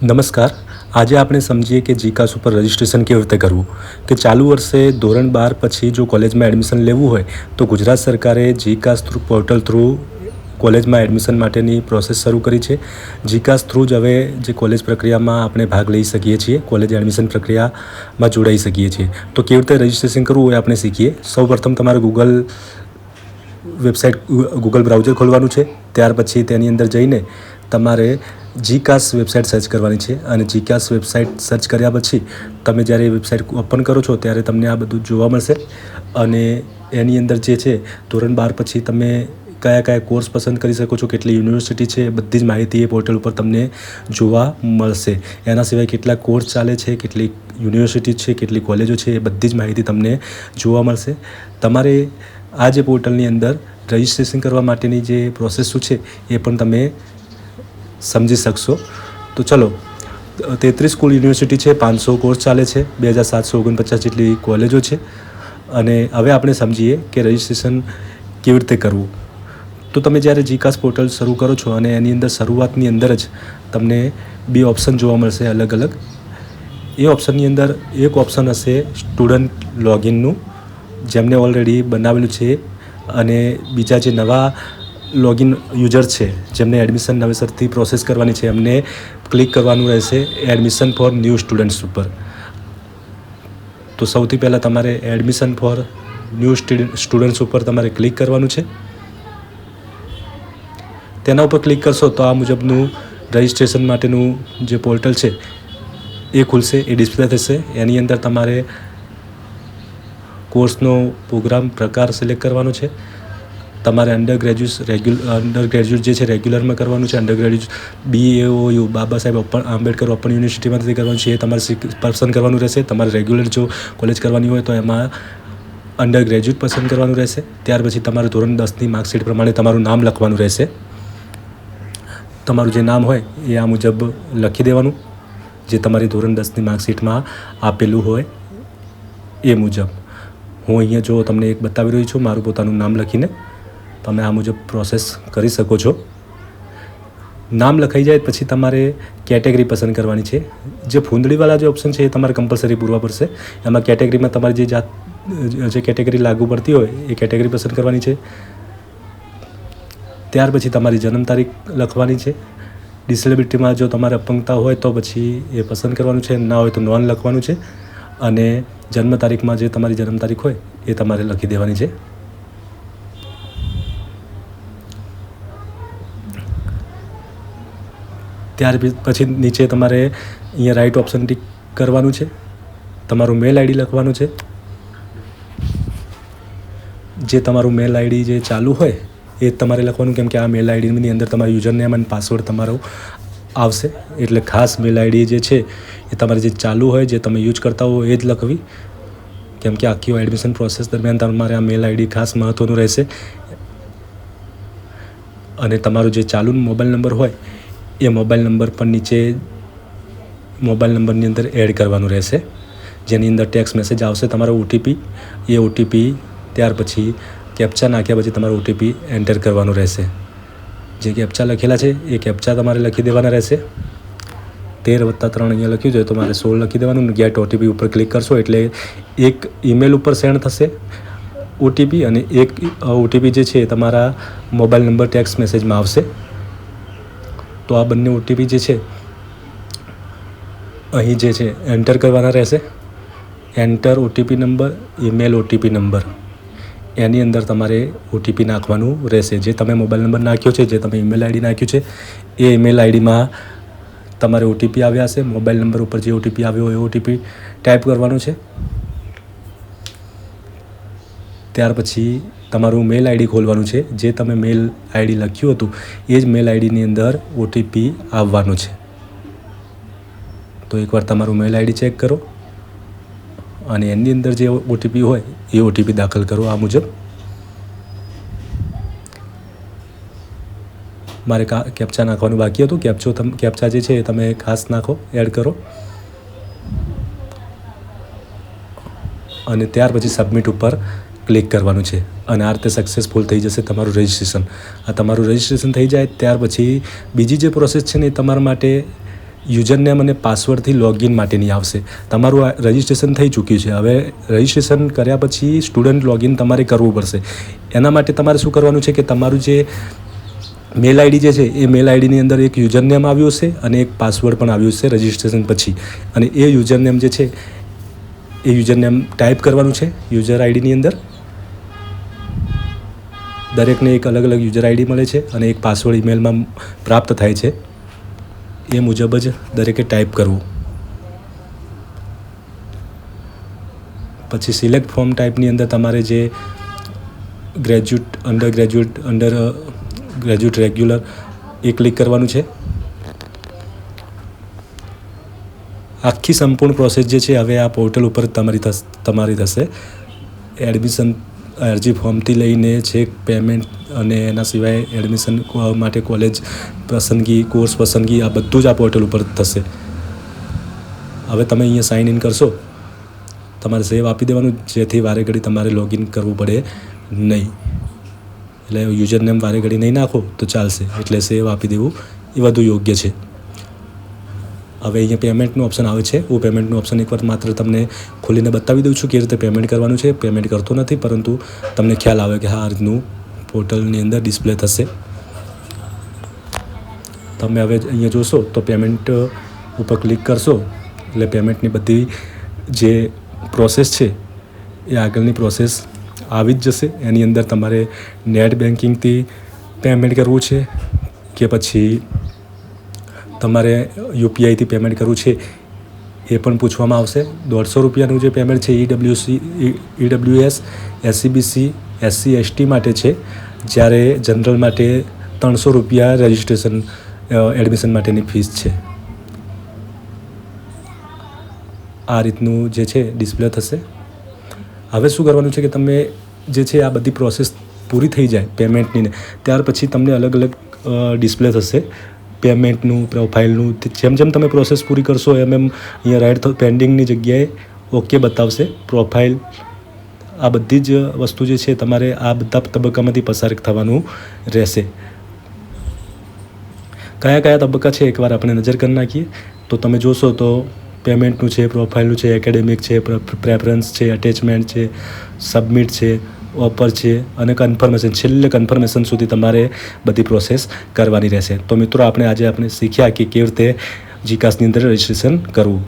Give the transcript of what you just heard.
નમસ્કાર. આજે આપણે સમજીએ કે જીકાસ ઉપર રજિસ્ટ્રેશન કેવી રીતે કરવું. કે ચાલુ વર્ષે ધોરણ 12 પછી જો કોલેજમાં એડમિશન લેવું હોય તો ગુજરાત સરકારે જીકાસ પોર્ટલ થ્રુ કોલેજમાં એડમિશન માટેની પ્રોસેસ શરૂ કરી છે. જીકાસ થ્રુ જ હવે જે કોલેજ પ્રક્રિયામાં આપણે ભાગ લઈ શકીએ છીએ, કોલેજ એડમિશન પ્રક્રિયામાં જોડાઈ શકીએ છીએ. તો કેવી રીતે રજિસ્ટ્રેશન કરવું એ આપણે શીખીએ. સૌપ્રથમ તમારે ગૂગલ બ્રાઉઝર ખોલવાનું છે. ત્યાર પછી તેની અંદર જઈને તમારે જીકાસ વેબસાઇટ સર્ચ કરવાની છે અને જીકાસ વેબસાઇટ સર્ચ કર્યા પછી તમે જ્યારે વેબસાઇટ ઓપન કરો છો ત્યારે તમને આ બધું જોવા મળશે. અને એની અંદર જે છે ધોરણ 12 પછી તમે કયા કોર્સ પસંદ કરી શકો છો, કેટલી યુનિવર્સિટી છે, બધી જ માહિતી એ પોર્ટલ ઉપર તમને જોવા મળશે. એના સિવાય કેટલા કોર્સ ચાલે છે, કેટલી યુનિવર્સિટી છે, કેટલી કોલેજો છે, એ બધી જ માહિતી તમને જોવા મળશે. તમારે આ જે પોર્ટલની અંદર રજિસ્ટ્રેશન કરવા માટેની જે પ્રોસેસ શું છે એ પણ તમે સમજી શકશો. તો ચલો, 33 કુલ યુનિવર્સિટી છે, 500 કોર્સ ચાલે છે, 2749 જેટલી કોલેજો છે. અને હવે આપણે સમજીએ કે રજિસ્ટ્રેશન કેવી રીતે કરવું. તો તમે જ્યારે જીકાસ પોર્ટલ શરૂ કરો છો અને એની અંદર શરૂઆતની અંદર જ તમને 2 ઓપ્શન જોવા મળશે અલગ અલગ. એ ઓપ્શનની અંદર એક ઓપ્શન હશે સ્ટુડન્ટ લોગિનનું, જેમને ઓલરેડી બનાવેલું છે, અને બીજા જે નવા લોગિન યુઝર છે જેમને એડમિશન નવેસરથી પ્રોસેસ કરવાની છે એમને ક્લિક કરવાનું રહેશે એડમિશન ફોર ન્યૂ સ્ટુડન્ટ્સ ઉપર. તો સૌથી પહેલાં તમારે એડમિશન ફોર ન્યૂ સ્ટુડન્ટ્સ ઉપર તમારે ક્લિક કરવાનું છે. તેના ઉપર ક્લિક કરશો તો આ મુજબનું રજિસ્ટ્રેશન માટેનું જે પોર્ટલ છે એ ખુલશે, એ ડિસ્પ્લે થશે. એની અંદર તમારે કોર્સનો પ્રોગ્રામ પ્રકાર સિલેક્ટ કરવાનો છે. તમારે અંડર ગ્રેજ્યુએટ જે છે રેગ્યુલરમાં કરવાનું છે. Under graduate BAOU Baba Saheb Ambedkar open યુનિવર્સિટીમાંથી કરવાનું છે, એ તમારે પસંદ કરવાનું રહેશે. તમારે રેગ્યુલર જો કોલેજ કરવાની હોય તો એમાં અંડર ગ્રેજ્યુએટ પસંદ કરવાનું રહેશે. ત્યાર પછી તમારે ધોરણ 10ની માર્કશીટ પ્રમાણે તમારું નામ લખવાનું રહેશે. તમારું જે નામ હોય એ આ મુજબ લખી દેવાનું, જે તમારી ધોરણ 10ની માર્કશીટમાં આપેલું હોય એ મુજબ. હું અહીંયા જો તમને એક બતાવી રહ્યો છું, મારું પોતાનું નામ લખીને તમે આ મુજબ પ્રોસેસ કરી શકો છો. નામ લખાઈ જાય પછી તમારે કેટેગરી પસંદ કરવાની છે. જે ફૂંદડીવાળા જે ઓપ્શન છે એ તમારે કમ્પલસરી પૂરવા પડશે. એમાં કેટેગરીમાં તમારી જે કેટેગરી લાગુ પડતી હોય એ કેટેગરી પસંદ કરવાની છે. ત્યાર પછી તમારી જન્મ તારીખ લખવાની છે. ડિસેબિલિટીમાં જો તમારે અપંગતા હોય તો પછી એ પસંદ કરવાનું છે, ના હોય તો નોન લખવાનું છે. અને જન્મ તારીખમાં જે તમારી જન્મ તારીખ હોય એ તમારે લખી દેવાની છે. ત્યાર પછી નીચે તમારે અહીંયા રાઇટ ઓપ્શન ટિક કરવાનું છે. તમારું મેલ આઈડી લખવાનું છે. જે તમારું મેલ આઈડી જે ચાલુ હોય એ તમારે લખવાનું, કેમ કે આ મેલ આઈડીની અંદર તમારું યુઝરનેમ અને પાસવર્ડ તમારો આવશે. એટલે ખાસ મેલ આઈડી જે છે એ તમારે જે ચાલુ હોય, જે તમે યુઝ કરતા હો એ જ લખવી, કેમ કે આખી એડમિશન પ્રોસેસ દરમિયાન તમારે આ મેલ આઈડી ખાસ મહત્ત્વનું રહેશે. અને તમારો જે ચાલુ મોબાઈલ નંબર હોય એ મોબાઈલ નંબર પણ નીચે મોબાઈલ નંબરની અંદર એડ કરવાનું રહેશે, જેની અંદર ટેક્સ્ટ મેસેજ આવશે તમારો OTP. એ OTP ત્યાર પછી કેપ્ચા નાખ્યા પછી તમારો OTP એન્ટર કરવાનું રહેશે. જે કેપ્ચા લખેલા છે એ કેપ્ચા તમારે લખી દેવાના રહેશે. 13+3 અહીંયા લખ્યું છે તો મારે 16 લખી દેવાનું. ગેટ OTP ઉપર ક્લિક કરશો એટલે એક ઈમેલ ઉપર સેન્ડ થશે OTP, અને એક OTP જે છે એ તમારા મોબાઈલ નંબર ટેક્સ્ટ મેસેજમાં આવશે. તો આ બંને OTP જે છે અહીં જે છે એન્ટર કરવાના રહેશે. Enter OTP number, email OTP number, એની અંદર તમારે OTP નાખવાનું રહેશે. જે તમે મોબાઈલ નંબર નાખ્યો છે, જે તમે ઈમેલ આઈડી નાખ્યું છે એ ઈમેલ આઈડીમાં તમારે OTP આવ્યા હશે. મોબાઈલ નંબર ઉપર જે OTP આવ્યો એ OTP ટાઈપ કરવાનો છે. ત્યાર પછી તમારું મેલ આઈડી ખોલવાનું છે. જે તમે મેલ આઈડી લખ્યું હતું એ જ મેલ આઈડીની અંદર OTP આવવાનું છે. તો એકવાર તમારું મેલ આઈડી ચેક કરો અને એની અંદર જે OTP હોય એ OTP દાખલ કરો આ મુજબ. મારે કેપ્ચા નાખવાનું બાકી હતું. કેપ્ચા જે છે એ તમે ખાસ નાખો, એડ કરો. અને ત્યાર પછી સબમિટ ઉપર ક્લિક કરવાનું છે અને આ રીતે સક્સેસફુલ થઈ જશે તમારું રજિસ્ટ્રેશન. આ તમારું રજિસ્ટ્રેશન થઈ જાય ત્યાર પછી બીજી જે પ્રોસેસ છે ને એ તમારા માટે યુઝર નેમ અને પાસવર્ડથી લોગિન માટેની આવશે. તમારું આ રજિસ્ટ્રેશન થઈ ચૂક્યું છે. હવે રજિસ્ટ્રેશન કર્યા પછી સ્ટુડન્ટ લોગિન તમારે કરવું પડશે. એના માટે તમારે શું કરવાનું છે કે તમારું જે મેલ આઈડી જે છે એ મેલ આઈડીની અંદર એક યુઝર નેમ આવ્યું હશે અને એક પાસવર્ડ પણ આવ્યું હશે રજિસ્ટ્રેશન પછી. અને એ યુઝર નેમ જે છે એ યુઝર નેમ ટાઈપ કરવાનું છે યુઝર આઈડીની અંદર. દરેકને એક અલગ અલગ યુઝર આઈડી મળે છે અને એક પાસવર્ડ ઈમેલમાં પ્રાપ્ત થાય છે. એ મુજબ જ દરેકે ટાઈપ કરવું. પછી સિલેક્ટ ફોર્મ ટાઈપની અંદર તમારે જે ગ્રેજ્યુએટ, અંડર ગ્રેજ્યુએટ, રેગ્યુલર એ ક્લિક કરવાનું છે. આખી સંપૂર્ણ પ્રોસેસ જે છે હવે આ પોર્ટલ ઉપર તમારી થશે. એડમિશન અરજી ફોર્મથી લઈને છેક પેમેન્ટ અને એના સિવાય એડમિશન માટે કોલેજ પસંદગી, કોર્સ પસંદગી, આ બધું જ આ પોર્ટલ ઉપર થશે. હવે તમે અહીંયા સાઇન ઇન કરશો, તમારે સેવ આપી દેવાનું, જેથી વારે ઘડી તમારે લોગિન કરવું પડે નહીં. એટલે યુઝર નેમ વારે ઘડી નહીં નાખો તો ચાલશે, એટલે સેવ આપી દેવું એ વધુ યોગ્ય છે. હવે અહીંયા પેમેન્ટનું ઓપ્શન આવે છે. હું પેમેન્ટનું ઓપ્શન એકવાર માત્ર તમને ખોલીને બતાવી દઉં છું કે રીતે પેમેન્ટ કરવાનું છે. પેમેન્ટ કરતો નથી, પરંતુ તમને ખ્યાલ આવે કે હા આ રીતનું પોર્ટલની અંદર ડિસ્પ્લે થશે. તમે હવે અહીંયા જોશો તો પેમેન્ટ ઉપર ક્લિક કરશો એટલે પેમેન્ટની બધી જે પ્રોસેસ છે એ આગળની પ્રોસેસ આવી જ જશે. એની અંદર તમારે નેટ બેન્કિંગથી પેમેન્ટ કરવું છે કે પછી તમારે યુપીઆઈથી પેમેન્ટ કરવું છે એ પણ પૂછવામાં આવશે. 150 રૂપિયાનું જે પેમેન્ટ છે ઈડબ્લ્યુએસ, એસસીબીસી, એસસી, એસટી માટે છે, જ્યારે જનરલ માટે 300 રૂપિયા રજિસ્ટ્રેશન એડમિશન માટેની ફીસ છે. આ રીતનું જે છે ડિસ્પ્લે થશે. હવે શું કરવાનું છે કે તમે જે છે આ બધી પ્રોસેસ પૂરી થઈ જાય પેમેન્ટની, ત્યાર પછી તમને અલગ અલગ ડિસ્પ્લે થશે પેમેન્ટનું, પ્રોફાઇલનું. જેમ જેમ તમે પ્રોસેસ પૂરી કરશો એમ અહીંયા રાઇટ પેન્ડિંગની જગ્યાએ ઓકે બતાવશે. પ્રોફાઇલ, આ બધી જ વસ્તુ જે છે તમારે આ બધા તબક્કામાંથી પસાર થવાનું રહેશે. કયા કયા તબક્કા છે એકવાર આપણે નજર કરી નાખીએ તો તમે જોશો તો પેમેન્ટનું છે, પ્રોફાઇલનું છે, એકેડેમિક છે, પ્રેફરન્સ છે, અટેચમેન્ટ છે, સબમિટ છે, ઓફર છે અને કન્ફર્મેશન, છેલ્લે કન્ફર્મેશન સુધી તમારે બધી પ્રોસેસ કરવાની રહેશે. તો મિત્રો આજે આપણે શીખ્યા કે કેવી રીતે જીકાસની અંદર રજિસ્ટ્રેશન કરવું.